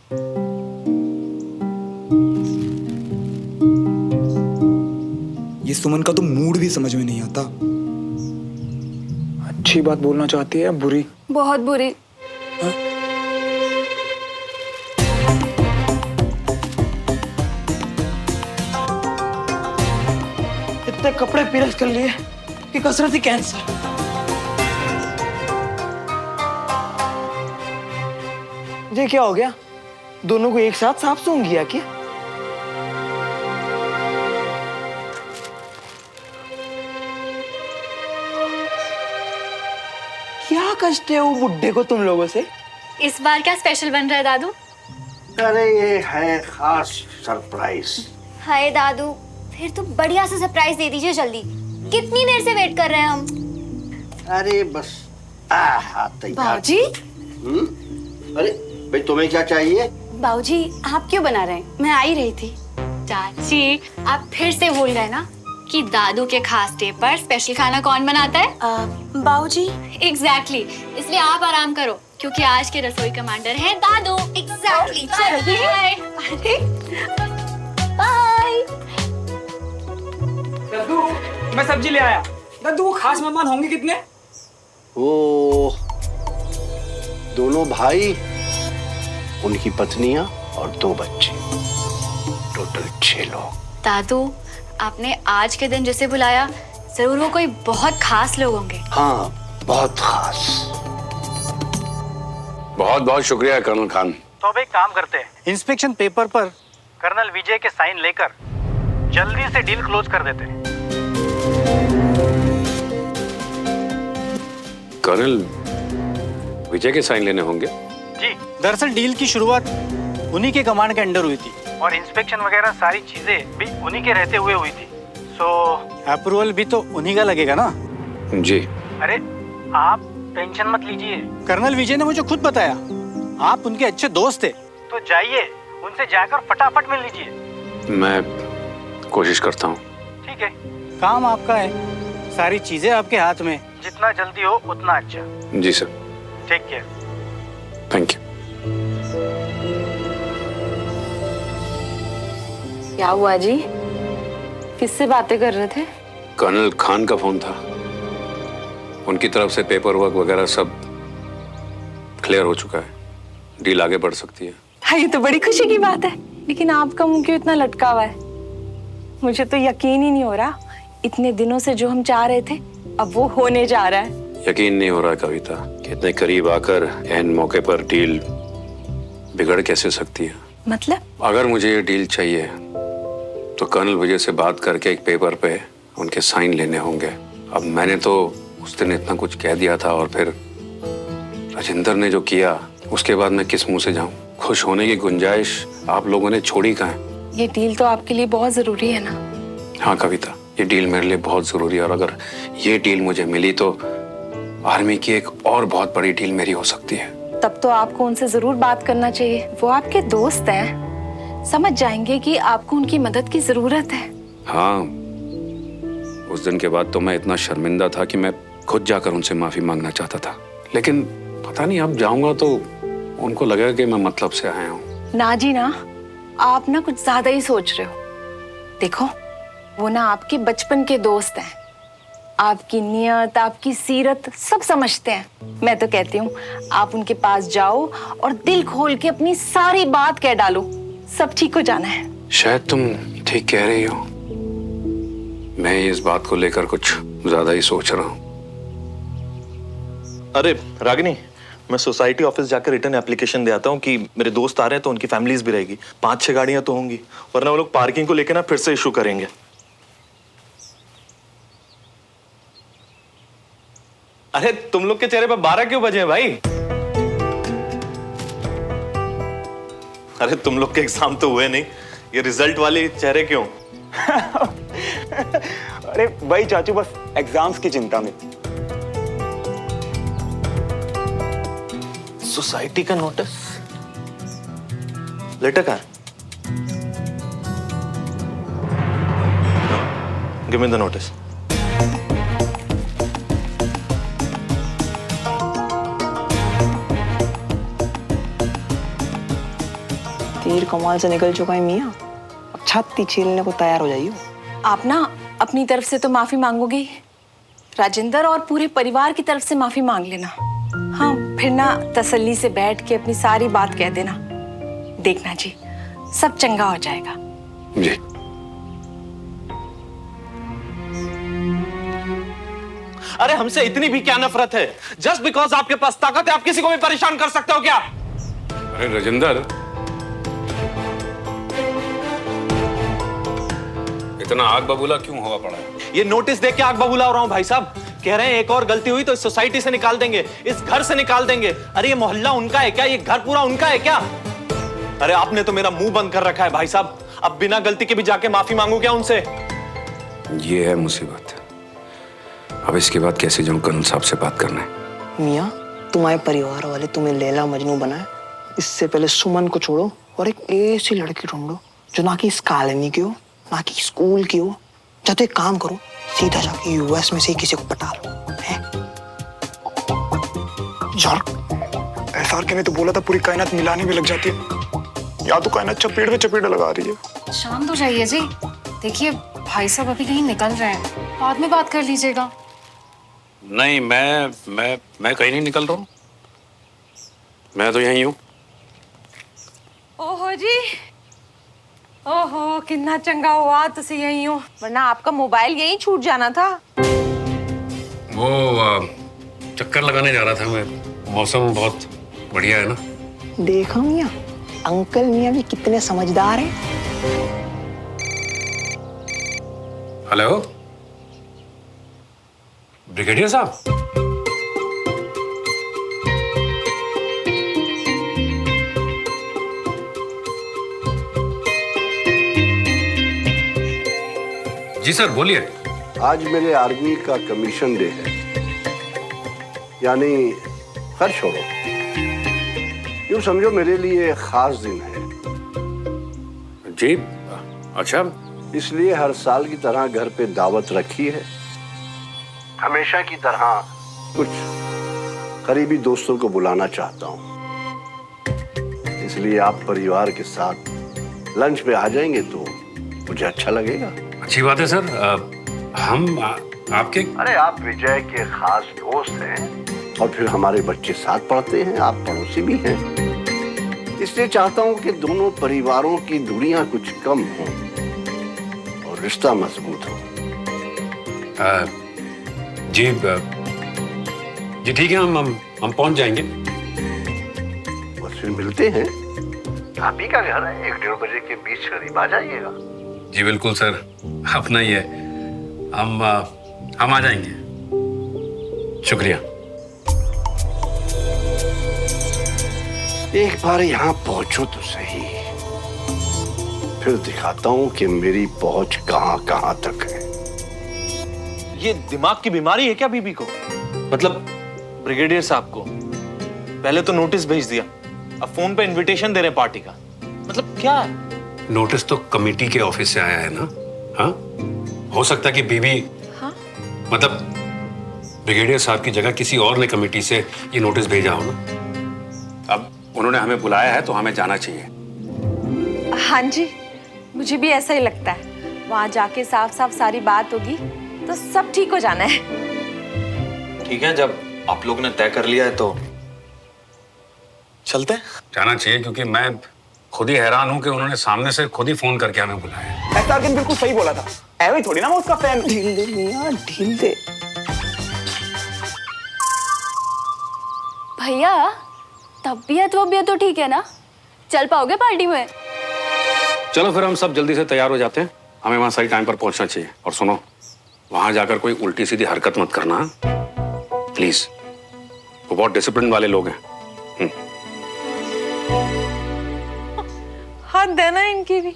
ये सुमन का तो मूड भी समझ में नहीं आता। अच्छी बात बोलना चाहती है या बुरी? बहुत बुरी। हाँ? इतने कपड़े प्रेस कर लिए कि कसरत ही कैंसर। ये क्या हो गया? दोनों को एक साथ सांप सूंघ गया क्या? क्या कष्ट है वो बुड्ढे को तुम लोगों से? इस बार क्या स्पेशल बन रहा है दादू? अरे ये है खास सरप्राइज। हाय दादू, फिर तो बढ़िया सा सरप्राइज दे दीजिए जल्दी। कितनी देर से वेट कर रहे हैं हम। अरे बस तैयार। बाबूजी। अरे भाई तुम्हें क्या चाहिए? बाबूजी आप क्यों बना रहे हैं? मैं आ ही रही थी। चाची आप फिर से भूल गए ना कि दादू के खास डे पर स्पेशल खाना कौन बनाता है? बाबूजी। एग्जैक्टली, इसलिए आप आराम करो क्योंकि आज के रसोई कमांडर हैं दादू। एग्जैक्टली। चलिए बाय। दद्दू, मैं सब्जी ले आया। दद्दू, वो खास मेहमान होंगे कितने? वो दोनों भाई, उनकी पत्नियां और 2 बच्चे, टोटल 6 लोग। दादू आपने आज के दिन जिसे बुलाया जरूर वो कोई बहुत खास लोग होंगे। हाँ, बहुत खास। बहुत बहुत शुक्रिया कर्नल खान। तो अब एक काम करते हैं, इंस्पेक्शन पेपर पर कर्नल विजय के साइन लेकर जल्दी से डील क्लोज कर देते हैं। कर्नल विजय के साइन लेने होंगे? जी, दरअसल डील की शुरुआत उन्हीं के कमांड के अंडर हुई थी और इंस्पेक्शन वगैरह सारी चीजें भी उन्हीं के रहते हुए हुई थी। सो अप्रूवल भी तो उन्हीं का लगेगा ना? जी। अरे आप टेंशन मत लीजिए, कर्नल विजय ने मुझे खुद बताया आप उनके अच्छे दोस्त थे, तो जाइए उनसे जाकर फटाफट मिल लीजिए। मैं कोशिश करता हूँ। ठीक है, काम आपका है, सारी चीजें आपके हाथ में, जितना जल्दी हो उतना अच्छा। जी sir. Take care. Thank you. क्या हुआ जी? किससे बातें कर रहे थे? कर्नल खान का फोन था। उनकी तरफ से पेपर वर्क वगैरह सब क्लियर हो चुका है, डील आगे बढ़ सकती है। हाँ, ये तो बड़ी खुशी की बात है। लेकिन आपका मुंह क्यों इतना लटका हुआ है? मुझे तो यकीन ही नहीं हो रहा, इतने दिनों से जो हम चाह रहे थे अब वो होने जा रहा है। यकीन नहीं हो रहा कविता कि इतने करीब आकर एन मौके पर डील बिगड़ कैसे सकती है। मतलब? अगर मुझे ये डील चाहिए तो कर्नल विजय से बात करके एक पेपर पे उनके साइन लेने होंगे। अब मैंने तो उस दिन इतना कुछ कह दिया था और फिर राजेंद्र ने जो किया उसके बाद मैं किस मुंह से जाऊं? खुश होने की गुंजाइश आप लोगों ने छोड़ी कहाँ है? ये डील तो आपके लिए बहुत जरूरी है ना? हाँ कविता, ये डील मेरे लिए बहुत जरूरी है और अगर ये डील मुझे मिली तो आर्मी की एक और बहुत बड़ी डील मेरी हो सकती है। तब तो आपको उनसे जरूर बात करना चाहिए, वो आपके दोस्त हैं, समझ जाएंगे कि आपको उनकी मदद की जरूरत है। हाँ, उस दिन के बाद तो मैं इतना शर्मिंदा था कि मैं खुद जाकर उनसे माफी मांगना चाहता था, लेकिन पता नहीं अब जाऊंगा तो उनको लगेगा कि मैं मतलब से आया हूँ। ना जी ना, आप ना कुछ ज्यादा ही सोच रहे हो। देखो, वो ना आपके बचपन के दोस्त हैं, आपकी नियत, आपकी सीरत सब समझते हैं। मैं तो कहती हूँ आप उनके पास जाओ और दिल खोल के अपनी सारी बात कह डालो, सब ठीक हो जाना है। शायद तुम ठीक कह रही हो, मैं इस बात को लेकर कुछ ज्यादा ही सोच रहा हूँ। अरे रागिनी, मैं सोसाइटी ऑफिस जाकर रिटर्न एप्लीकेशन दे आता हूँ कि मेरे दोस्त आ रहे हैं तो उनकी फैमिलीज भी रहेगी, 5-6 गाड़ियां तो होंगी, वरना वो लोग पार्किंग को लेकर ना फिर से इशू करेंगे। अरे तुम लोग के चेहरे पर 12 क्यों बजे हैं भाई? अरे तुम लोग के एग्जाम तो हुए नहीं, ये रिजल्ट वाले चेहरे क्यों? अरे भाई चाचू, बस एग्जाम्स की चिंता में। सोसाइटी का नोटिस लेटर कहाँ है? Give me the notice. तीर कमाल से निकल चुका है मियाँ, अब छाती छीलने को तैयार हो जाइए। आप ना अपनी तरफ से तो माफी मांगोगे, राजेंद्र और पूरे परिवार की तरफ से माफी मांग लेना। हाँ, फिर ना तसल्ली से बैठ के अपनी सारी बात कह देना। देखना जी, सब चंगा हो जाएगा। जी। अरे हमसे इतनी भी क्या नफरत है? जस्ट बिकॉज आपके पास ताकत है आप किसी को भी परेशान कर सकते हो क्या? अरे राजेंद्र, इतना आग बबूला क्यों हुआ पड़ा है? ये नोटिस देख के आग बबूला हो रहा हूँ भाई साहब। कह रहे हैं एक और गलती हुई तो इस सोसाइटी से निकाल देंगे, इस घर से निकाल देंगे। अरे ये मोहल्ला उनका है क्या? ये घर पूरा उनका है क्या? अरे आपने तो मेरा मुंह बंद कर रखा है भाई साहब। अब बिना गलती के भी जाके माफी मांगू क्या उनसे? ये है मुसीबत। अब इसके बाद कैसे जाऊं कर्नल साहब से बात करने? मियाँ, तुम्हारे परिवार वाले तुम्हें लैला मजनू बनाए, इससे पहले सुमन को छोड़ो और एक ऐसी लड़की ढूंढो जो ना कि इस कॉलोनी की हो, ना कि स्कूल की हो। या तो एक काम करो, सीधा जाके यूएस में से ही किसी को पटा लो। हैं? यार, एसआर के ने तो बोला था पूरी कायनात मिलाने में लग जाती है, या तो कायनात चपेट में चपेट लगा रही है। शांत हो जाइए जी। देखिए भाई साहब अभी कहीं निकल रहे हैं, बाद में बात कर लीजिएगा। नहीं, मैं कहीं नहीं निकल रहा हूँ, मैं तो यहीं हूँ। ओहो जी, ओहो कितना चंगा हुआ तुसी यहीं हो, वरना आपका मोबाइल यहीं छूट जाना था। वो चक्कर लगाने जा रहा था मैं। मौसम बहुत बढ़िया है ना। देखा मियाँ, अंकल मियाँ भी कितने समझदार हैं। हेलो ब्रिगेडियर साहब। जी सर, बोलिए। आज मेरे आर्मी का कमीशन डे है, यानी खैर छोड़ो, यूं समझो मेरे लिए खास दिन है। जी अच्छा। इसलिए हर साल की तरह घर पे दावत रखी है। हमेशा की तरह कुछ करीबी दोस्तों को बुलाना चाहता हूँ, इसलिए आप परिवार के साथ लंच पे आ जाएंगे तो मुझे अच्छा लगेगा। अच्छी बात है सर। हम आपके, अरे आप विजय के खास दोस्त हैं और फिर हमारे बच्चे साथ पढ़ते हैं, आप पड़ोसी भी हैं, इसलिए चाहता हूँ कि दोनों परिवारों की दूरियां कुछ कम हों और रिश्ता मजबूत हो। जी ठीक है, हम पहुंच जाएंगे। और फिर मिलते हैं। आप ही का घर है, 1-1:30 बजे के बीच करीब आ जाइएगा। जी बिल्कुल सर, अपना ही है। हम आ जाएंगे। शुक्रिया। एक बार यहाँ पहुंचो तो सही, फिर दिखाता हूँ कि मेरी पहुंच कहाँ कहाँ तक है। ये दिमाग की बीमारी है क्या बीबी को? मतलब ब्रिगेडियर साहब को पहले तो नोटिस भेज दिया, अब फोन पे इनविटेशन दे रहे पार्टी का। मतलब क्या है? नोटिस तो कमेटी के ऑफिस से आया है ना। हाँ, हो सकता है कि बीबी, हाँ? मतलब ब्रिगेडियर साहब की जगह किसी और ने कमेटी से ये नोटिस भेजा हो ना। अब उन्होंने हमें बुलाया है तो हमें जाना चाहिए। हाँ जी, मुझे भी ऐसा ही लगता है। वहां जाके साफ साफ सारी बात होगी तो सब ठीक हो जाना है। ठीक है, जब आप लोग ने तय कर लिया है तो चलते हैं। जाना चाहिए, क्योंकि मैं खुद ही हैरान हूं कि उन्होंने सामने से खुद ही फोन करके हमें बुलाया। एसआर के बिल्कुल सही बोला था, ऐਵੇਂ थोड़ी ना मैं उसका फैन। ढील दे मियाँ, ढील दे। भैया तबीयत वबीयत तो ठीक है ना? चल पाओगे पार्टी में? चलो फिर हम सब जल्दी से तैयार हो जाते हैं, हमें वहां सही टाइम पर पहुंचना चाहिए। और सुनो, वहां जाकर कोई उल्टी सीधी हरकत मत करना प्लीज। वो बहुत डिसिप्लिन वाले लोग हैं। हद है ना इनकी भी।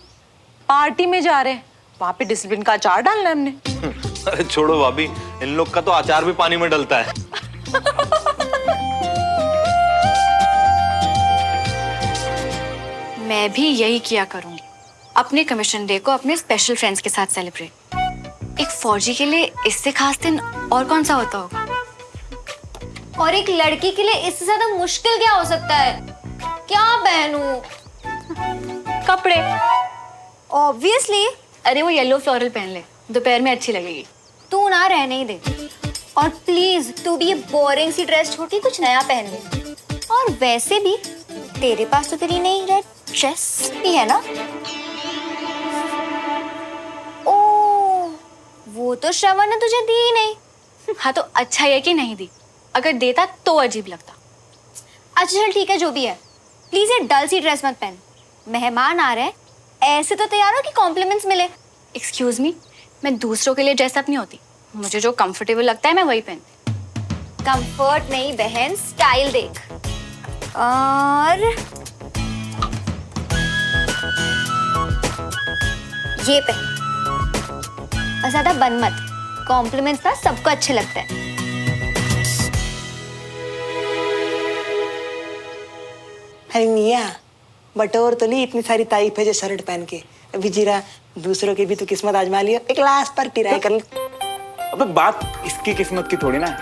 पार्टी में जा रहे हैं, वहां पे डिसिप्लिन का अचार डालना है हमने। अरे छोड़ो भाभी, इन लोग का तो अचार भी पानी में डलता है। मैं भी यही किया करूंगी, अपने कमीशन डे को अपने स्पेशल फ्रेंड्स के साथ सेलिब्रेट। एक फौजी के लिए इससे खास दिन और कौन सा होता होगा? और एक लड़की के लिए इससे ज्यादा मुश्किल क्या हो सकता है? क्या बहनू। कपड़े। ऑब्वियसली। अरे वो येलो फ्लोरल पहन ले, दोपहर में अच्छी लगेगी। तू ना रहने ही दे। और प्लीज तू भी ये बोरिंग सी ड्रेस छोड़ के कुछ नया पहन ले। और वैसे भी तेरे पास तो तेरी नई रेड ड्रेस भी है ना। ओ, वो तो श्रवण ने तुझे दी ही नहीं। हाँ तो अच्छा है कि नहीं दी, अगर देता तो अजीब लगता। अच्छा चल ठीक है, जो भी है, प्लीज ये डल सी ड्रेस मत पहन। मेहमान आ रहे हैं, ऐसे तो तैयार हो कि कॉम्प्लीमेंट्स मिले। एक्सक्यूज मी, मैं दूसरों के लिए ड्रेस अप नहीं होती, मुझे जो कंफर्टेबल लगता है मैं वही पहनती। कंफर्ट नहीं बहन, स्टाइल देख। और ये पहन, और ज्यादा बन मत, कॉम्प्लीमेंट्स ना सबको अच्छे लगते हैं। अरे मिया, बटोर तो ली इतनी सारी तारीफ है जो शर्ट पहन के। अभी जीरा दूसरों की भी तो किस्मत आजमा लियो, एक लास्ट पर ट्राई कर ली। अबे बात इसकी किस्मत की थोड़ी ना है,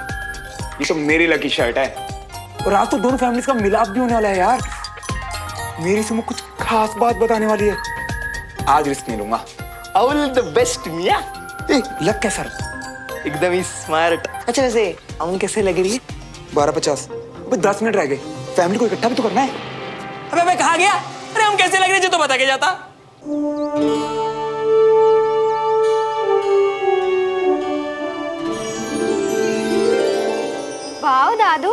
ये तो मेरी लकी शर्ट है। और आज तो दोनों फैमिलीज का मिलाप भी होने वाला है यार। मेरी सुमो कुछ खास बात बताने वाली है, आज रिस्क नहीं लूंगा। ऑल द बेस्ट मिया। लग कैसा रहा? एकदम ही स्मार्ट। अच्छा वैसे अमन कैसे लग रही है? 12:50। अबे 10 मिनट रह गए, फैमिली को इकट्ठा भी तो करना है। अबे मैं कहाँ गया? अरे हम कैसे लग रहे हैं तो बता के जाता। वाह दादू,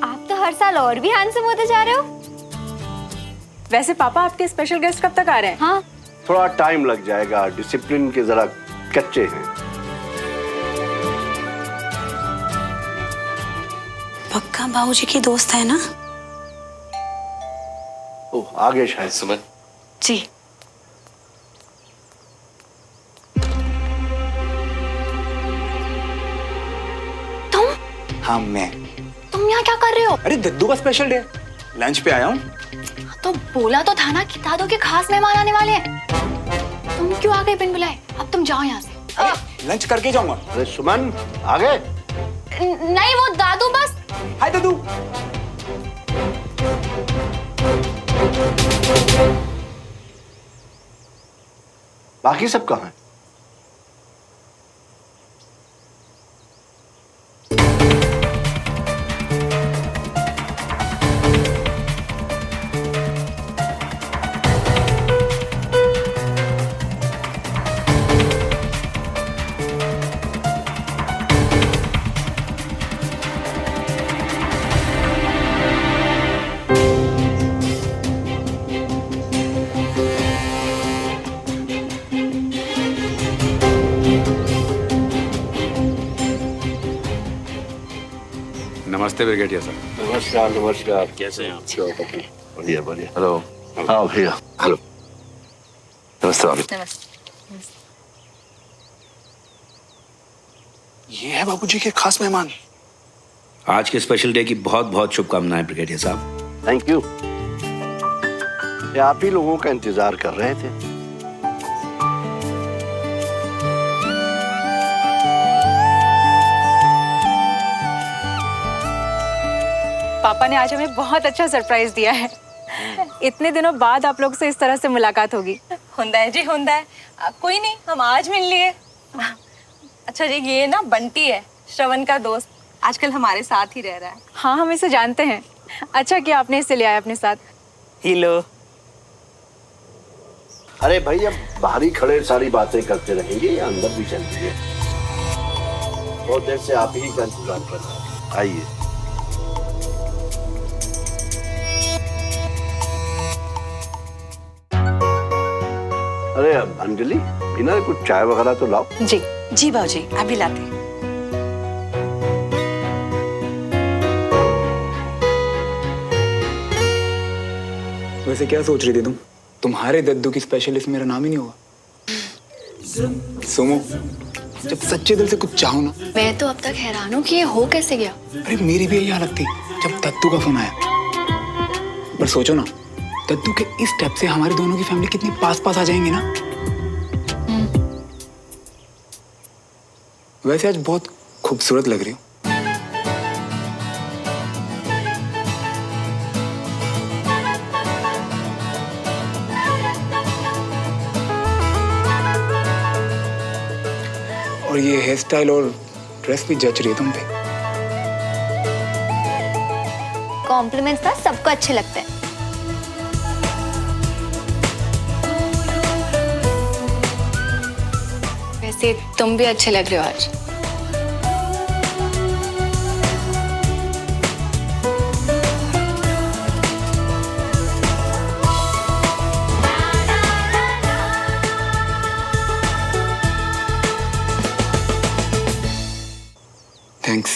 आप तो हर साल और भी हैंडसम होते जा रहे हो। वैसे पापा आपके स्पेशल गेस्ट कब तक आ रहे हैं? हाँ थोड़ा टाइम लग जाएगा, डिसिप्लिन के जरा कच्चे हैं। पक्का बाबूजी की दोस्त है ना? ओह आगे शायद। सुमन जी। तुम हाँ मैं। तुम यहाँ क्या कर रहे हो? अरे दद्दू का स्पेशल डे, लंच पे आया हूँ। तो बोला तो था ना कि दादू के खास मेहमान आने वाले हैं। तुम क्यों आ गए बिन बुलाए? अब तुम जाओ यहाँ से। लंच करके जाऊंगा। अरे सुमन आगे। नहीं वो दादू बस। हाय दद्दू। बाकी सब कहाँ हैं? नमस्ते ब्रिगेडियर सर। नमस्कार नमस्कार। कैसे हैं आप? बढ़िया बढ़िया। हेलो। हाँ भैया। हेलो। नमस्ते भाभी। ये है बाबूजी के खास मेहमान। आज के स्पेशल डे की बहुत बहुत शुभकामनाएं ब्रिगेडियर साहब। Thank you. ये आप ही लोगों का इंतजार कर रहे थे। पापा ने आज हमें बहुत अच्छा सरप्राइज दिया है। इतने दिनों बाद आप लोग से इस तरह से मुलाकात होगी। होंदा है जी, होंदा है। कोई नहीं, हम आज मिल लिए। अच्छा जी, ये ना बंटी है, श्रवण का दोस्त, आजकल हमारे साथ ही रह रहा है। हाँ हम इसे जानते हैं। अच्छा किया आपने इसे ले आया अपने साथ। हेलो। अरे भाई अब बाहर ही खड़े सारी बातें करते रहेंगे या अंदर भी चलेंगे? बहुत देर से आप ही का इंतजार कर रहे हैं, आइए। अरे अंजलि, बिना कुछ चाय वगैरह तो लाओ। जी जी बाबूजी, अभी लाते हैं। वैसे क्या सोच रही थी तुम? तुम्हारे दद्दू की स्पेशल लिस्ट मेरा नाम ही नहीं होगा। सुमो, जब सच्चे दिल से कुछ चाहो ना। मैं तो अब तक हैरान हूँ कि ये हो कैसे गया। अरे मेरी भी यही हालत थी जब दद्दू का फोन आया। पर सोचो ना, दद्दू के इस स्टेप से हमारी दोनों की फैमिली कितनी पास पास आ जाएंगी ना। वैसे आज बहुत खूबसूरत लग रही हो। और ये हेयर स्टाइल और ड्रेस भी जच रही है तुम पे। कॉम्प्लीमेंट्स ना सबको अच्छे लगते हैं। वैसे तुम भी अच्छे लग रहे हो आज। थैंक्स।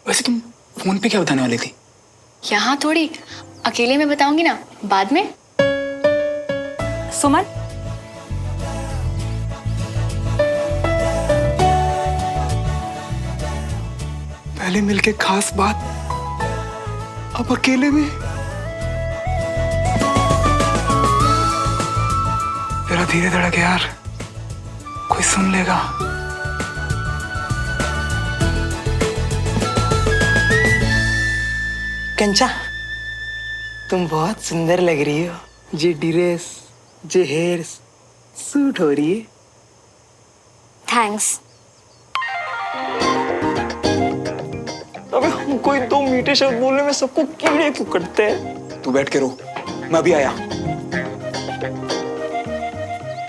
वैसे तुम फोन पे क्या बताने वाली थी? यहाँ थोड़ी, अकेले में बताऊंगी ना बाद में। सुमन, पहले मिलके खास बात, अब अकेले में। जरा धीरे धड़क यार, कोई सुन लेगा। कंचा, तुम बहुत सुंदर लग रही हो। जे ड्रेस, जे हेयर सूट हो रही है। थैंक्स। अबे हमको इन 2 मीठे शब्द बोलने में सबको कीड़े क्यों कटते हैं? तू बैठ के रो, मैं अभी आया।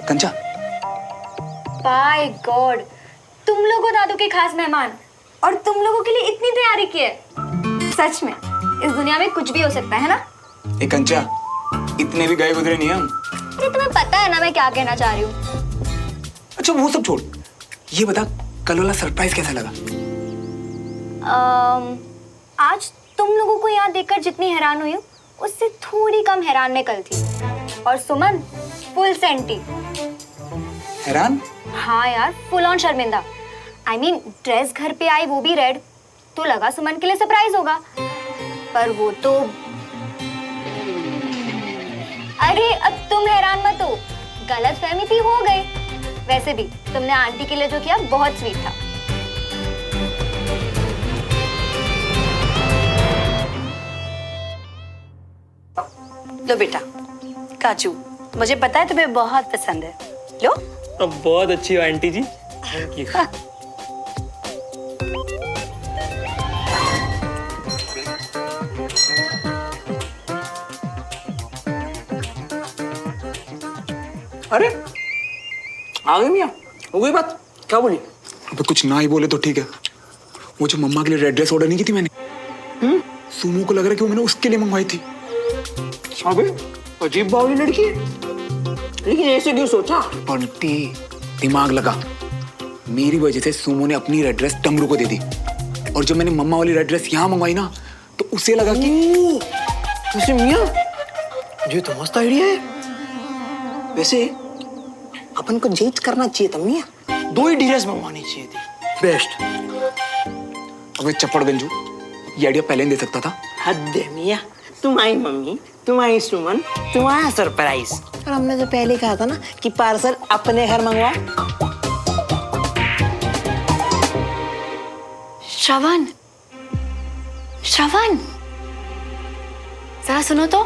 कंचा, बाय गॉड, तुम लोग हो दादू के खास मेहमान और तुम लोगों के लिए इतनी तैयारी की है। सच में इस दुनिया में कुछ भी हो सकता है ना? ए कंचा, इतने भी गए गुजरे नहीं हम। अरे तुम्हें पता है ना मैं क्या कहना चाह रही हूँ। अच्छा वो सब छोड़, ये बता कल वाला सरप्राइज कैसा लगा? आज तुम लोगों को यहाँ देखकर जितनी हैरान हुई हूँ उससे थोड़ी कम हैरान मैं कल थी। और सुमन फुल सेंटी। हैरान? हाँ यार, फुल ऑन शर्मिंदा। I mean, ड्रेस घर पे आई वो भी रेड, तो लगा सुमन के लिए सरप्राइज होगा, पर वो तो। अरे अब तुम हैरान मत हो, गलत फहमी थी, हो गई। वैसे भी तुमने आंटी के लिए जो किया बहुत स्वीट था। लो बेटा, काजू, मुझे पता है तुम्हें बहुत पसंद है। लो। अब बहुत अच्छी हो आंटी जी। Thank you. अरे आ गई मियाँ, हो गई बात? क्या बोली? अबे कुछ ना ही बोले तो ठीक है। वो जो मम्मा के लिए रेड ड्रेस ऑर्डर नहीं की थी मैंने, सुमो को लग रहा है कि वो मैंने उसके लिए मंगवाई थी। अबे अजीब बावली लड़की है, लेकिन ऐसे क्यों सोचा? बंटी, दिमाग लगा। मेरी वजह से सुमो ने अपनी रेड ड्रेस टमरू को दे दी, और जब मैंने मम्मा वाली रेड ड्रेस यहाँ मंगवाई ना, तो उसे लगा कि वैसे मियाँ ये तो मस्त आइडिया है। वैसे अपन को जेज करना चाहिए था मियाँ, 2 ही ड्रेस मंगवानी चाहिए थी। बेस्ट। अबे चप्पड़ गंजू, ये आइडिया पहले नहीं दे सकता था। हद है मियाँ, तुम्हारी मम्मी, तुम्हारी सुमन, तुम्हारा सरप्राइज। और हमने जो पहले कहा था ना कि पार्सल अपने घर मंगवाओ। श्रवण, श्रवण, जरा सुनो तो।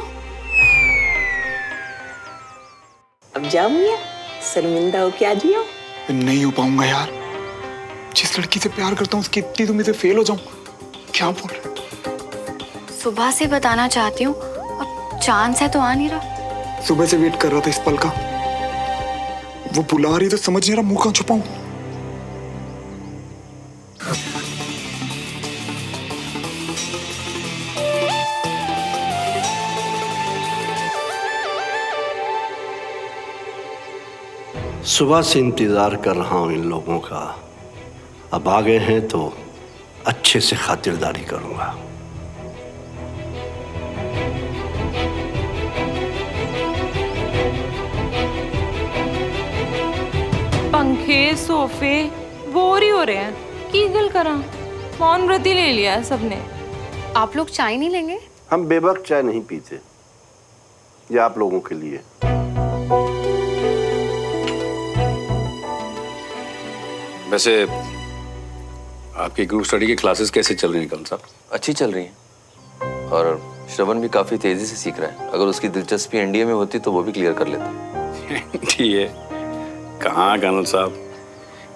अब जाओ मियाँ, शर्मिंदा हो क्या जियो? नहीं हो पाऊंगा यार, जिस लड़की से प्यार करता हूँ उसकी इतनी तुम इसे फेल हो जाऊं, क्या बोल रहे? सुबह से बताना चाहती हूँ, अब चांस है तो आ नहीं रहा। सुबह से वेट कर रहा था इस पल का, वो बुला रही तो समझ नहीं रहा मुंह कहाँ छुपाऊं। सुबह से इंतजार कर रहा हूं इन लोगों का, अब आ गए हैं तो अच्छे से खातिरदारी करूंगा। पंखे सोफे बोर ही हो रहे हैं, कीगल करा, मौन व्रत ही ले लिया है सबने। आप लोग चाय नहीं लेंगे? हम बेवक्त चाय नहीं पीते, ये आप लोगों के लिए। वैसे आपकी ग्रुप स्टडी की क्लासेस कैसे चल रही हैं कल साहब? अच्छी चल रही हैं, और श्रवण भी काफी तेजी से सीख रहा है। अगर उसकी दिलचस्पी एनडीए में होती तो वो भी क्लियर कर लेता। ठीक है। कहाँ कर्नल साहब,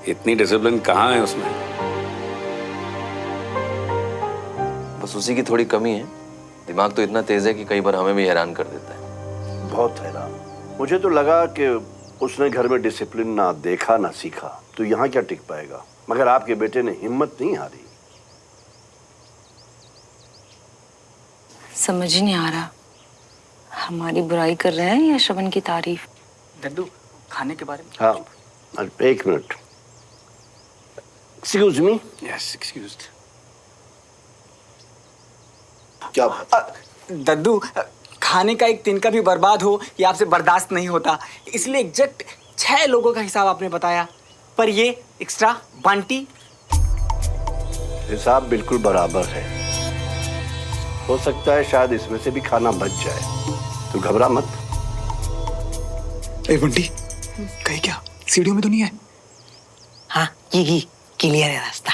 इतनी डिसिप्लिन कहाँ है उसमें? बस उसी की थोड़ी कमी है। दिमाग तो इतना तेज है कि कई बार हमें भी हैरान कर देता है। बहुत हैरान। मुझे तो लगा कि उसने घर में डिसिप्लिन ना देखा ना सीखा, तो यहाँ क्या टिक पाएगा। मगर आपके बेटे ने हिम्मत नहीं हारी। समझ ही नहीं आ रहा, हमारी बुराई कर रहे हैं या श्रवण की तारीफ। दद्दू खाने के बारे में। हाँ, एक minute. Excuse me. Yes, excused. क्या दद्दू, खाने का एक तिनका भी बर्बाद हो ये आपसे बर्दाश्त नहीं होता, इसलिए एग्जैक्ट 6 लोगों का हिसाब आपने बताया, पर ये एक्स्ट्रा बंटी। हिसाब बिल्कुल बराबर है। हो सकता है शायद इसमें से भी खाना बच जाए, तो घबरा मत। ए बंटी, कहीं क्या सीढ़ियों में तो नहीं है? हाँ, ये क्लियर है रास्ता।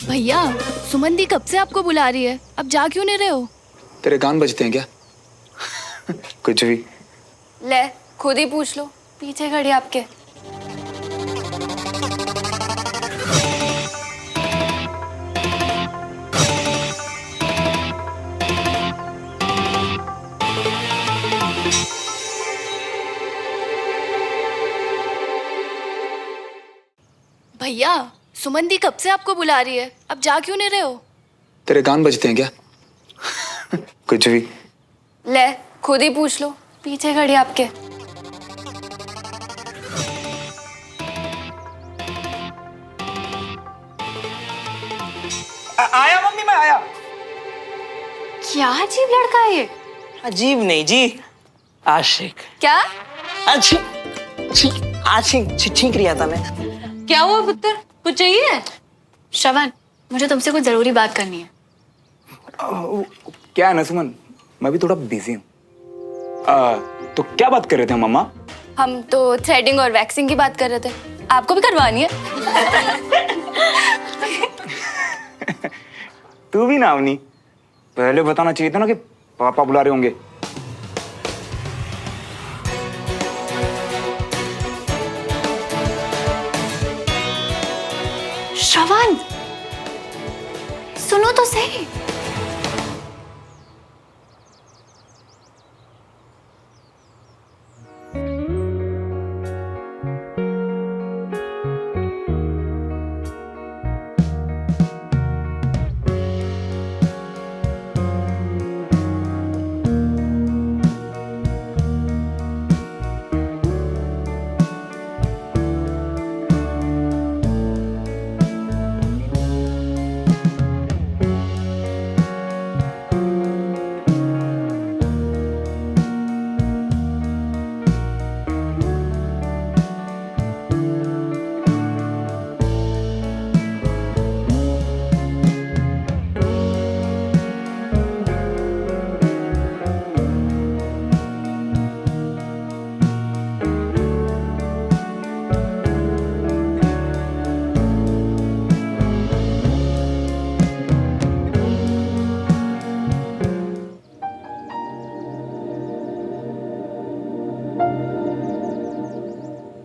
भैया, सुमन दी कब से आपको बुला रही है, अब जा क्यों नहीं रहे हो? तेरे कान बजते हैं क्या? कुछ भी। ले, खुद ही पूछ लो, पीछे खड़ी आपके। भैया, सुमन दी कब से आपको बुला रही है, अब जा क्यों नहीं रहे हो? तेरे कान बजते हैं क्या? कुछ भी। ले, खुद ही पूछ लो, पीछे खड़ी आपके। आया मम्मी, मैं आया। क्या अजीब लड़का है ये? अजीब नहीं जी, आशिक। क्या? आशिक छींक रिया था मैं। क्या हुआ पुत्र, कुछ चाहिए? श्रवण, मुझे तुमसे कुछ जरूरी बात करनी है। क्या है ना सुमन, मैं भी थोड़ा बिजी हूँ। तो क्या बात कर रहे थे मम्मा? हम तो थ्रेडिंग और वैक्सिंग की बात कर रहे थे, आपको भी करवानी है? तू भी ना अवनी, पहले बताना चाहिए था ना कि पापा बुला रहे होंगे। श्रवण, सुनो तो सही।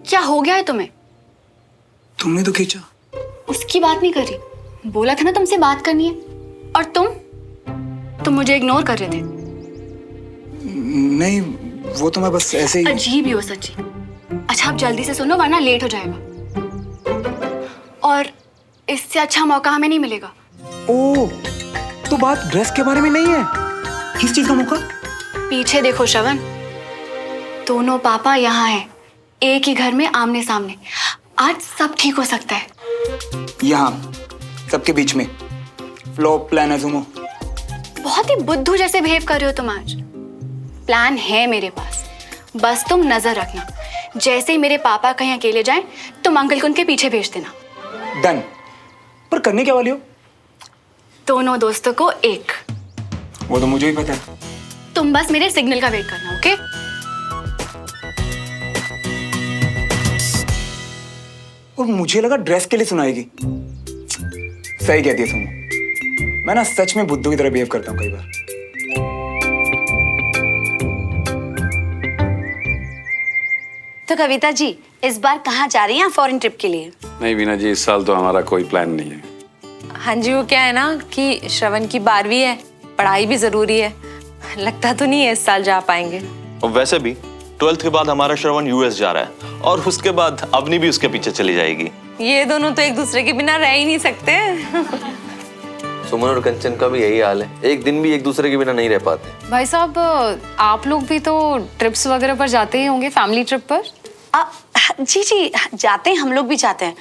क्या हो गया है तुम्हें? तुमने तो खींचा। उसकी बात नहीं करी, बोला था ना तुमसे बात करनी है। और तुम मुझे इग्नोर कर रहे थे। नहीं, वो तो मैं बस ऐसे ही। अजीब ही हो सच्ची। अच्छा, आप जल्दी से सुनो वरना लेट हो जाएगा, और इससे अच्छा मौका हमें नहीं मिलेगा। ओ, तो बात ड्रेस के बारे में नहीं है? किस चीज का मौका? पीछे देखो श्रवण, दोनों पापा यहाँ हैं, एक ही घर में आमने सामने। आज सब ठीक हो सकता है। यहाँ सबके बीच में फ्लॉप प्लान है सुमो। बहुत ही बुद्धू जैसे बिहेव कर रहे हो तुम आज। प्लान है मेरे पास, बस तुम नजर रखना। जैसे ही मेरे पापा कहीं अकेले जाएं, तुम अंकल को उनके पीछे भेज देना। डन। पर करने क्या वाली हो? दोनों दोस्तों को एक। वो तो मुझे ही पता है। तुम बस मेरे सिग्नल का वेट करना, ओके? और मुझे लगा ड्रेस के लिए सुनाएगी। सही कहती है सुमो, मैं ना सच में बुद्धू की तरह बिहेव करता हूँ कई बार। तो कविता जी, इस बार कहाँ जा रही हैं फॉरेन ट्रिप के लिए? नहीं वीना जी, इस साल तो हमारा कोई प्लान नहीं है। हाँ जी, वो क्या है ना कि श्रवण की 12वीं है, पढ़ाई भी जरूरी है। लगता तो नहीं है इस साल जा पाएंगे। और वैसे भी 12th के बाद हमारा श्रवण यूएस जा रहा है और उसके बाद अवनी भी उसके पीछे चली जाएगी। ये दोनों तो एक दूसरे के बिना रह ही नहीं सकते। सुमन और कंचन का भी यही हाल है, एक दिन भी एक दूसरे के बिना नहीं रह पाते। भाई साहब, आप लोग भी तो ट्रिप्स वगैरह पर जाते ही होंगे, फैमिली ट्रिप पर? जी जी, जाते हैं, हम लोग भी जाते हैं,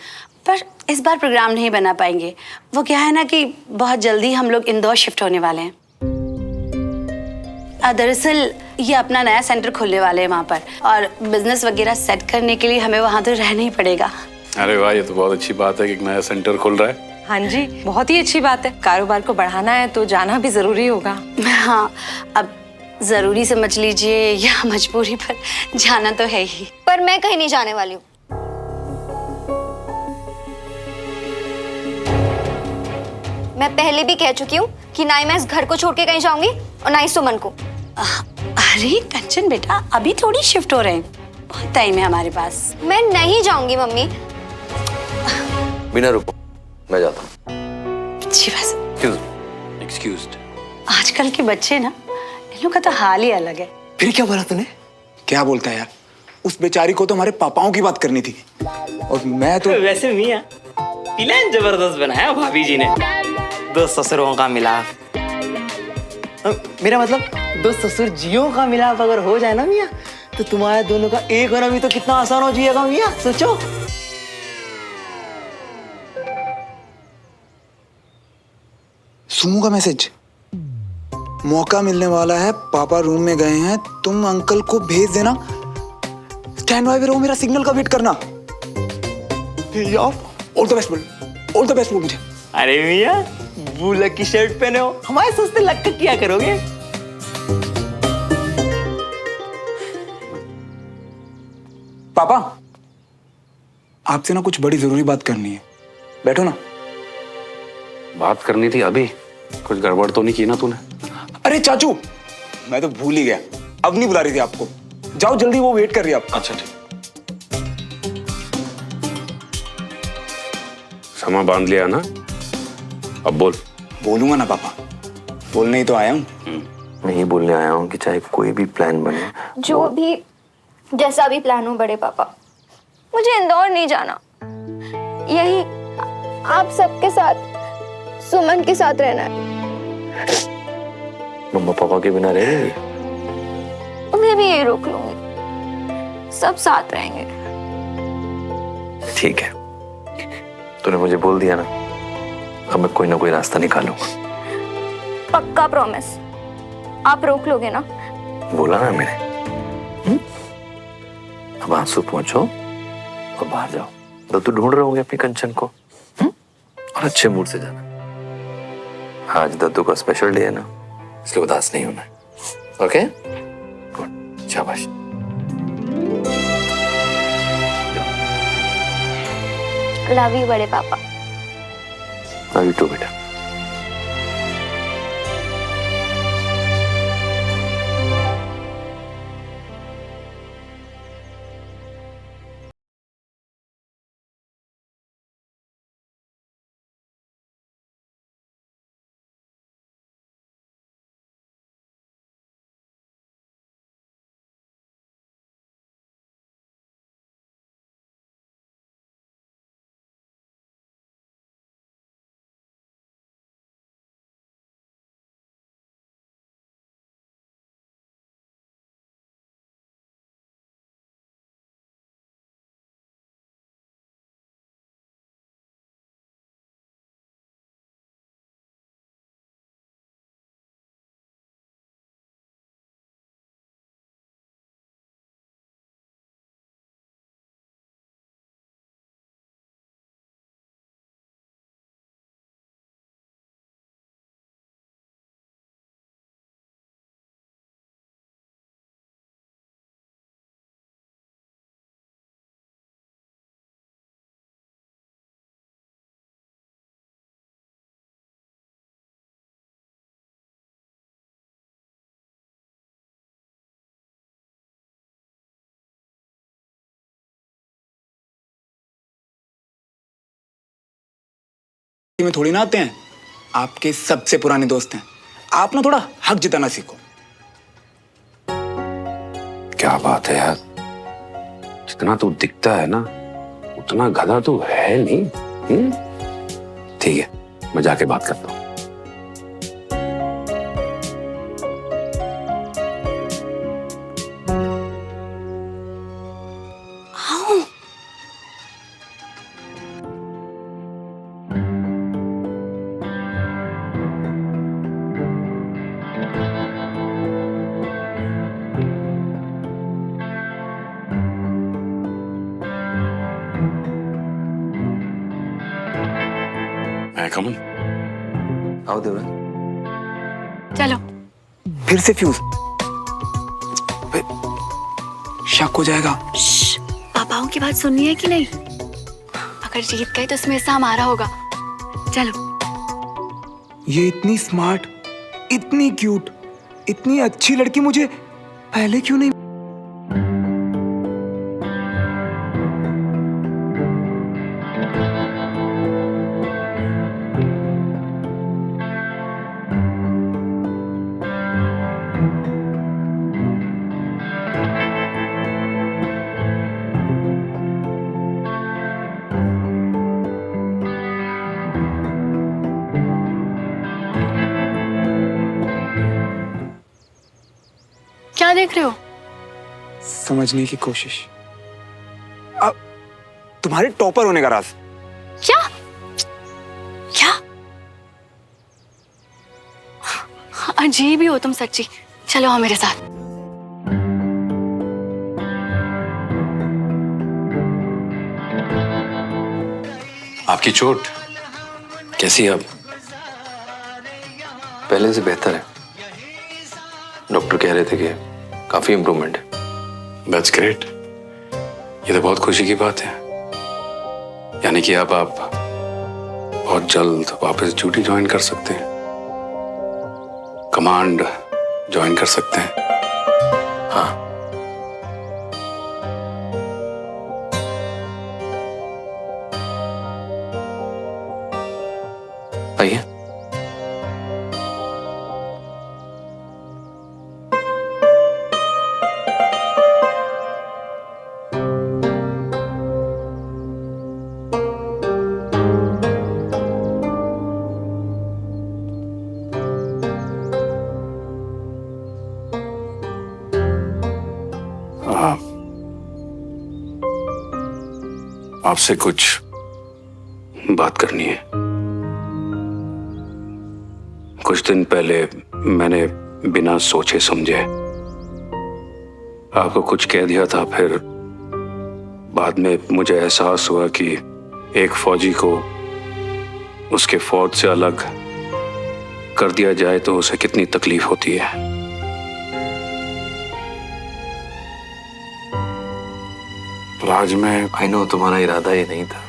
पर इस बार प्रोग्राम नहीं बना पाएंगे। वो क्या है ना कि बहुत जल्दी हम लोग इंदौर शिफ्ट होने वाले हैं। दरअसल ये अपना नया सेंटर खोलने वाले हैं वहाँ पर, और बिजनेस वगैरह सेट करने के लिए हमें वहाँ तो रहना ही पड़ेगा। अरे वाह, ये तो बहुत अच्छी बात है कि एक नया सेंटर खुल रहा है। हाँ जी, बहुत ही अच्छी बात है। कारोबार को बढ़ाना है तो जाना भी जरूरी होगा। हाँ, अब जरूरी समझ लीजिए या मजबूरी, पर जाना तो है ही। पर मैं कहीं नहीं जाने वाली हूँ। मैं पहले भी कह चुकी हूँ कि ना ही मैं इस घर को छोड़ के कहीं जाऊंगी और ना ही सुमन को। अरे कंचन बेटा, अभी थोड़ी शिफ्ट हो रहे हैं, बहुत टाइम है हमारे पास। मैं नहीं जाऊंगी मम्मी। बिना रुको, मैं जाता हूँ। जी बस। एक्सक्यूज्ड। आजकल के बच्चे ना, इन लोग का तो हाल ही अलग है। फिर क्या बोला तूने? क्या बोलता है यार, उस बेचारी को तो हमारे पापाओं की बात करनी थी, और मैं तो वैसे मियां, प्लान जबरदस्त बनाया भाभी जी ने। दो ससुरों का मिलाप, मेरा मतलब दो ससुर जियों का मिलाप अगर हो जाए ना मियां, तो तुम्हारे दोनों का एक होना भी तो कितना आसान हो जाएगा मियां, सोचो। सुमू का मैसेज, मौका मिलने वाला है, पापा रूम में गए हैं, तुम अंकल को भेज देना, स्टैंड बाय पे रहो, मेरा सिग्नल का वेट करना। ऑल द बेस्ट बोल, ऑल द बेस्ट बोल मुझे। अरे मियां, बुलक की शर्ट पहने हो, हमारे सस्ते लग कर क्या करोगे? पापा, आपसे ना कुछ बड़ी जरूरी बात करनी है, बैठो ना। बात करनी थी अभी, कुछ गड़बड़ तो नहीं की ना तूने? अरे चाचू, मैं तो भूल ही गया, अब नहीं बुला रही थी आपको, जाओ जल्दी, वो वेट कर रही है आपको। अच्छा ठीक। समा बांध लिया ना, अब बोल। बोलूंगा ना पापा, बोलने ही तो आया हूँ। मैं ही बोलने आया हूँ कि चाहे कोई भी प्लान बने, जो भी जैसा भी प्लान हो बड़े पापा, मुझे इंदौर नहीं जाना। यही आप सबके साथ, सुमन के साथ रहना है। मम्मा पापा के बिना रहेंगे? उन्हें भी यही रोक लूंगी, सब साथ रहेंगे। ठीक है, तूने मुझे बोल दिया ना, अब मैं कोई ना कोई रास्ता निकालूंगा। पक्का प्रॉमिस, आप रोक लोगे ना? बोला ना मैंने। अब आंसू पहुंचो और बाहर जाओ, तो तू ढूंढ रहे होंगे अपनी कंचन को। और अच्छे मूड से जाना, आज दद्दू का स्पेशल डे है ना, इसलिए उदास नहीं होना। ओके, गुड, शाबाश। लव यू बड़े पापा। लव यू टू बेटा। में थोड़ी ना आते हैं, आपके सबसे पुराने दोस्त हैं। आप ना थोड़ा हक जताना सीखो। क्या बात है यार, जितना तू दिखता है ना उतना गधा तू है नहीं। ठीक है, मैं जाके बात करता हूँ। कमन, आओ देवराज। चलो। फिर से फ्यूज, शक हो जाएगा। पापाओं की बात सुननी है कि नहीं? अगर जीत गए तो उसमें हिस्सा हमारा होगा। चलो। ये इतनी स्मार्ट, इतनी क्यूट, इतनी अच्छी लड़की मुझे पहले क्यों नहीं? क्या देख रहे हो? समझने की कोशिश। अब तुम्हारे टॉपर होने का राज। क्या? क्या? अजीब ही हो तुम सच्ची। चलो आओ मेरे साथ। आपकी चोट कैसी है अब? पहले से बेहतर है। डॉक्टर कह रहे थे कि काफी इम्प्रूवमेंट है। That's great. ये तो बहुत खुशी की बात है। यानी कि अब आप बहुत जल्द वापस ड्यूटी ज्वाइन कर सकते हैं, कमांड ज्वाइन कर सकते हैं। हाँ, आइए। आपसे कुछ बात करनी है। कुछ दिन पहले मैंने बिना सोचे समझे आपको कुछ कह दिया था। फिर बाद में मुझे एहसास हुआ कि एक फौजी को उसके फौज से अलग कर दिया जाए तो उसे कितनी तकलीफ होती है। आज मैं आई नो तुम्हारा इरादा ये नहीं था।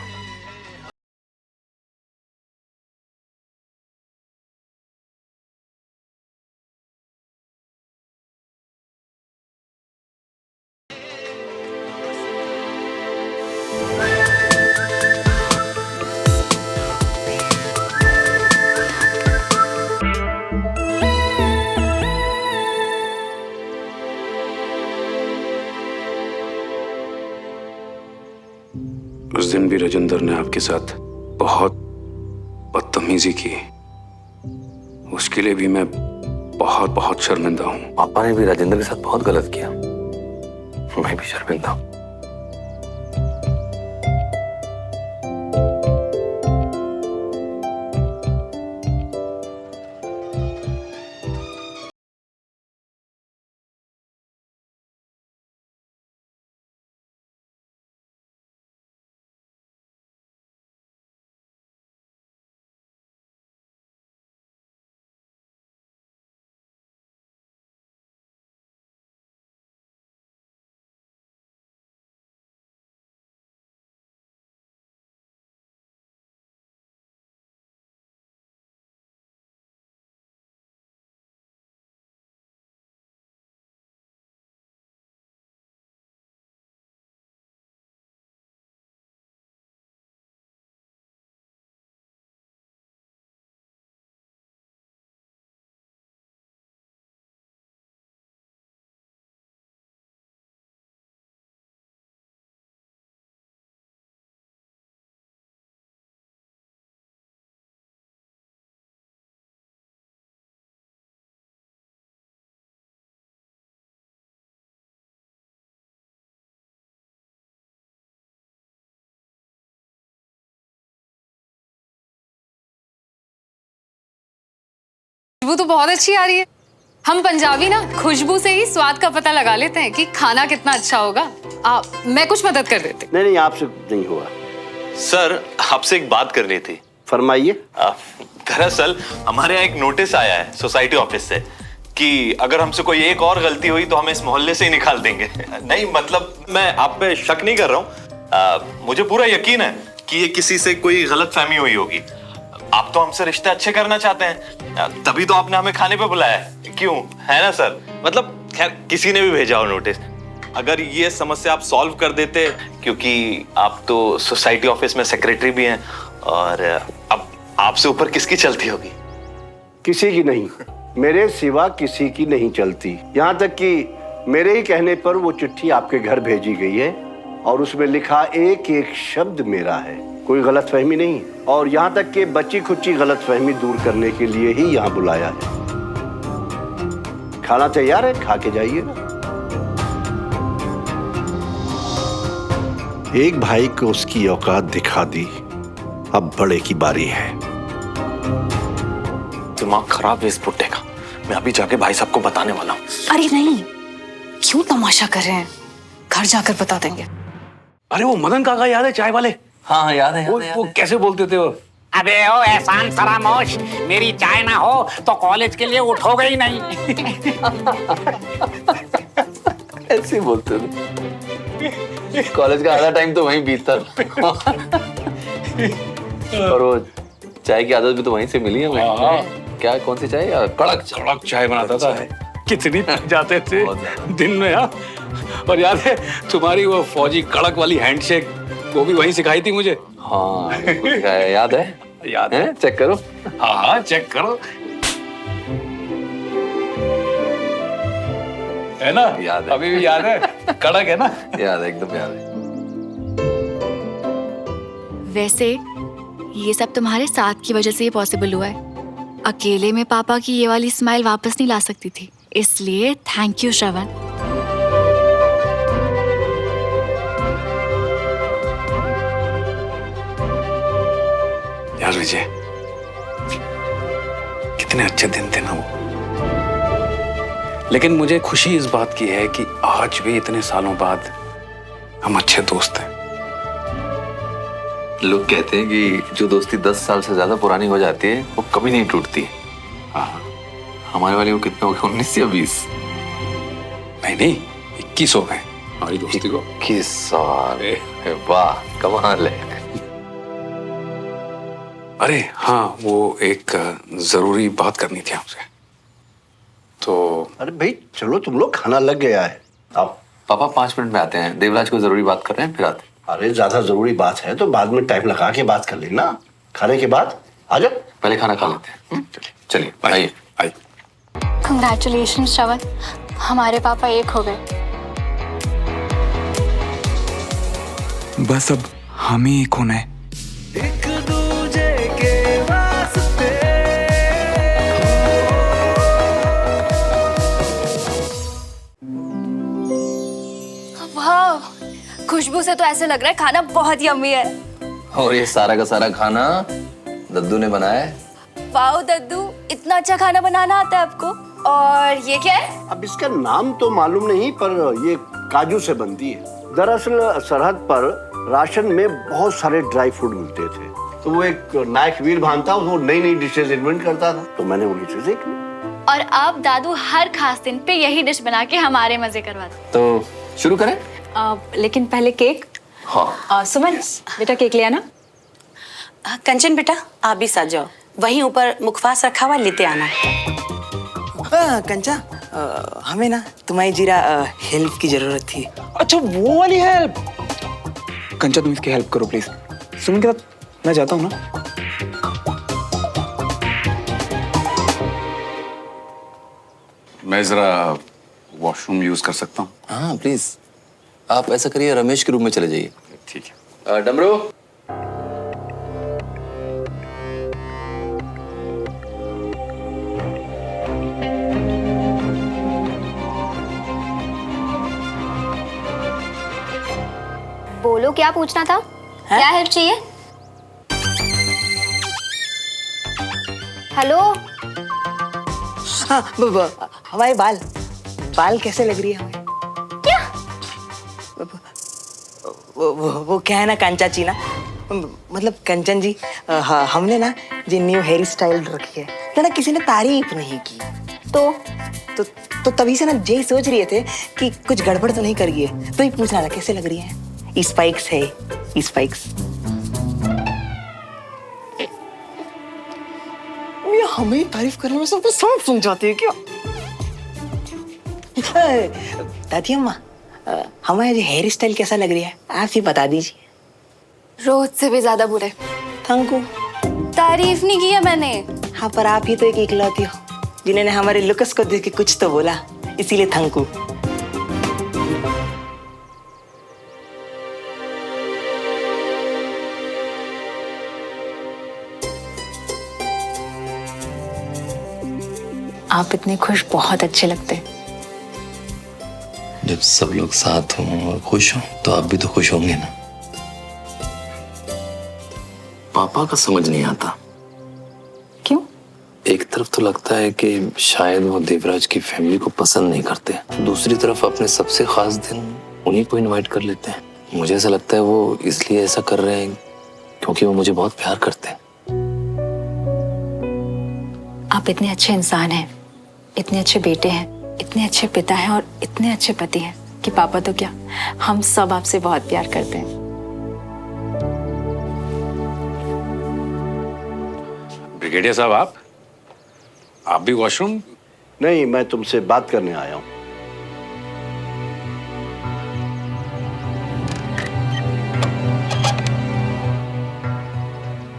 उस दिन भी राजेंद्र ने आपके साथ बहुत बदतमीजी की। उसके लिए भी मैं बहुत बहुत शर्मिंदा हूं। पापा ने भी राजेंद्र के साथ बहुत गलत किया। मैं भी शर्मिंदा हूं। खुशबू तो बहुत अच्छी आ रही है। हम पंजाबी ना खुशबू से ही स्वाद का पता लगा लेते हैं कि खाना कितना अच्छा होगा। मैं कुछ मदद कर देती। नहीं, आपसे नहीं हुआ। सर, आपसे एक बात करनी थी। फरमाइए। दरअसल हमारे यहाँ एक नोटिस आया है सोसाइटी ऑफिस से कि अगर हमसे कोई एक और गलती हुई तो हमें इस मोहल्ले से ही निकाल देंगे। नहीं मतलब मैं आप पे शक नहीं कर रहा हूँ, मुझे पूरा यकीन है कि ये किसी से कोई गलतफहमी हुई होगी। आप तो हमसे रिश्ते अच्छे करना चाहते हैं, तभी तो आपने हमें खाने पे बुलाया है, क्यों? है ना सर? मतलब खैर किसी ने भी भेजा हो नोटिस, अगर ये समस्या आप सॉल्व कर देते, क्योंकि आप तो सोसाइटी ऑफिस में सेक्रेटरी भी हैं और अब आपसे ऊपर किसकी चलती होगी? किसी की नहीं, मेरे सिवा किसी की नहीं चलती। यहाँ तक कि मेरे ही कहने पर वो चिट्ठी आपके घर भेजी गई है और उसमें लिखा एक एक शब्द मेरा है, कोई गलतफहमी नहीं। और यहाँ तक कि बची खुची गलतफहमी दूर करने के लिए ही यहाँ बुलाया है। खाना तैयार है, खा के जाइएगा। एक भाई को उसकी औकात दिखा दी, अब बड़े की बारी है। दिमाग खराब है इस बुड्ढे का, मैं अभी जाके भाई साहब को बताने वाला हूँ। अरे नहीं, क्यों तमाशा कर रहे हैं? घर जाकर बता देंगे। अरे वो मदन काका याद है, चाय वाले? हाँ याद है। वो कैसे बोलते थे वो? अबे ओ एहसान फरामोश, मेरी चाय ना हो तो कॉलेज के लिए उठोगे ही नहीं। ऐसे बोलते थे। कॉलेज का आधा टाइम तो वहीं बीतता था। और वो चाय की आदत भी तो वहीं से मिली है हमें। क्या, कौन सी चाय? कड़क चाय बनाता था, कितनी जाते थे दिन में। हाँ, और याद है तुम्हारी वो फौजी कड़क वाली हैंडशेक, वो भी वहीं सिखाई थी मुझे। हाँ याद है? याद है? चेक करो। हाँ चेक करो, है ना? याद है, अभी भी याद है, कड़क है ना? याद है, एकदम याद है। वैसे ये सब तुम्हारे साथ की वजह से ही पॉसिबल हुआ है। अकेले में पापा की ये वाली स्माइल वापस नहीं ला सकती थी, इसलिए थैंक यू श्रवण। यार विजय, कितने अच्छे दिन थे ना वो। लेकिन मुझे खुशी इस बात की है कि आज भी इतने सालों बाद हम अच्छे दोस्त हैं। लोग कहते हैं कि जो दोस्ती 10 साल से ज्यादा पुरानी हो जाती है वो कभी नहीं टूटती। हाँ, हमारे वाले वो कितने हो गए? 19 या 20? नहीं 21 हो गए हमारी दोस्ती को। 21 साल, वाह कमाल है। अरे हाँ, वो एक जरूरी बात करनी थी आपसे। तो अरे भाई चलो, तुम लोग, खाना लग गया है। आओ। पापा 5 मिनट में आते हैं, देवराज को जरूरी बात कर रहे हैं, फिर आते हैं। अरे ज्यादा जरूरी बात है तो बाद में टाइम लगा के बात कर लेना, खाने के बाद आ जाओ। पहले खाना खा लेते हैं। चलिए आइए। कंग्रेचुलेशन श्रवण, हमारे पापा एक हो गए। बस अब हम ही एक होना है। एक दूजे के वास्ते। वाह, खुशबू से तो ऐसे लग रहा है खाना बहुत यम्मी है। और ये सारा का सारा खाना दद्दू ने बनाया है। वाह दद्दू, इतना अच्छा खाना बनाना आता है आपको। और ये क्या है? अब इसका नाम तो मालूम नहीं, पर ये काजू से बनती है। दरअसल सरहद पर राशन में बहुत सारे ड्राई फ्रूट मिलते थे, तो वो एक नायक वीर भान था, वो नई नई डिशेज इन्वेंट करता था, तो मैंने उन्हीं से सीख ली। और अब दादू हर खास दिन पे यही डिश बना के हमारे मजे करवाते। तो शुरू करें? लेकिन पहले केक। हाँ। सुमन बेटा केक ले आना। कंचन बेटा आप भी साथ जाओ, वहीं ऊपर मुखवास रखा हुआ लेते आना। कंचा, हमें ना तुम्हारी जीरा हेल्प की जरूरत थी। अच्छा वो वाली हेल्प? कंचा तुम इसकी हेल्प करो प्लीज। सुमन के साथ मैं जाता हूँ ना। मैं जरा वॉशरूम यूज कर सकता हूँ? हाँ प्लीज। आप ऐसा करिए, रमेश के रूम में चले जाइए। ठीक है। डमरू। बोलो क्या पूछना था? क्या हेल्प चाहिए? हेलो हाँ हमारे बाल कैसे लग रही है हमें? क्या? वो क्या है ना कंचाची ना, मतलब कंचन जी, हमने ना जो न्यू हेयर स्टाइल रखी है तो ना किसी ने तारीफ नहीं की, तो तभी से ना यही सोच रहे थे कि कुछ गड़बड़ तो नहीं कर गई है, तो ही पूछना था कैसे लग रही है। स्पाइक्स है, स्पाइक्स। ये हमें तारीफ करने में सबको सब समझाते हैं क्या? दादी अम्मा, हमारा जो हेयर स्टाइल कैसा लग रही है आप ही बता दीजिए। रोज से भी ज्यादा बुरे। Thank you. तारीफ नहीं किया मैंने। हाँ, पर आप ही तो एक इकलौती हो जिन्होंने हमारे लुक्स को देख के कुछ तो बोला, इसीलिए थैंक यू। आप इतने खुश बहुत अच्छे लगते हैं। जब सब लोग साथ हों और खुश हों तो आप भी तो खुश होंगे ना। पापा का समझ नहीं आता। क्यों? एक तरफ तो लगता है कि शायद वो देवराज की फैमिली को पसंद नहीं करते, दूसरी तरफ अपने सबसे खास दिन उन्हीं को इनवाइट कर लेते हैं। मुझे ऐसा लगता है वो इसलिए ऐसा कर रहे हैं क्योंकि वो मुझे बहुत प्यार करते हैं। आप इतने अच्छे इंसान हैं, इतने अच्छे बेटे हैं, इतने अच्छे पिता हैं और इतने अच्छे पति हैं कि पापा तो क्या, हम सब आपसे बहुत प्यार करते हैं। ब्रिगेडियर साहब, आप भी वॉशरूम? नहीं, मैं तुमसे बात करने आया हूं।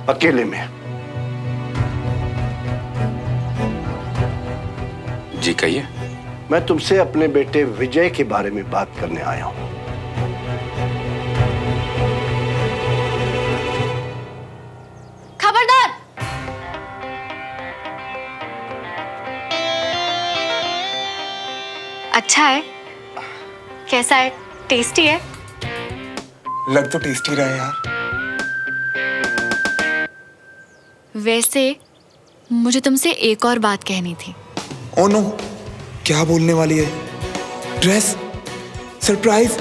अकेले में। जी कहिए। मैं तुमसे अपने बेटे विजय के बारे में बात करने आया हूं। खबरदार! अच्छा है? कैसा है? टेस्टी है? लग तो टेस्टी रहा है यार। वैसे मुझे तुमसे एक और बात कहनी थी। ओ नो, क्या बोलने वाली है? ड्रेस? सरप्राइज?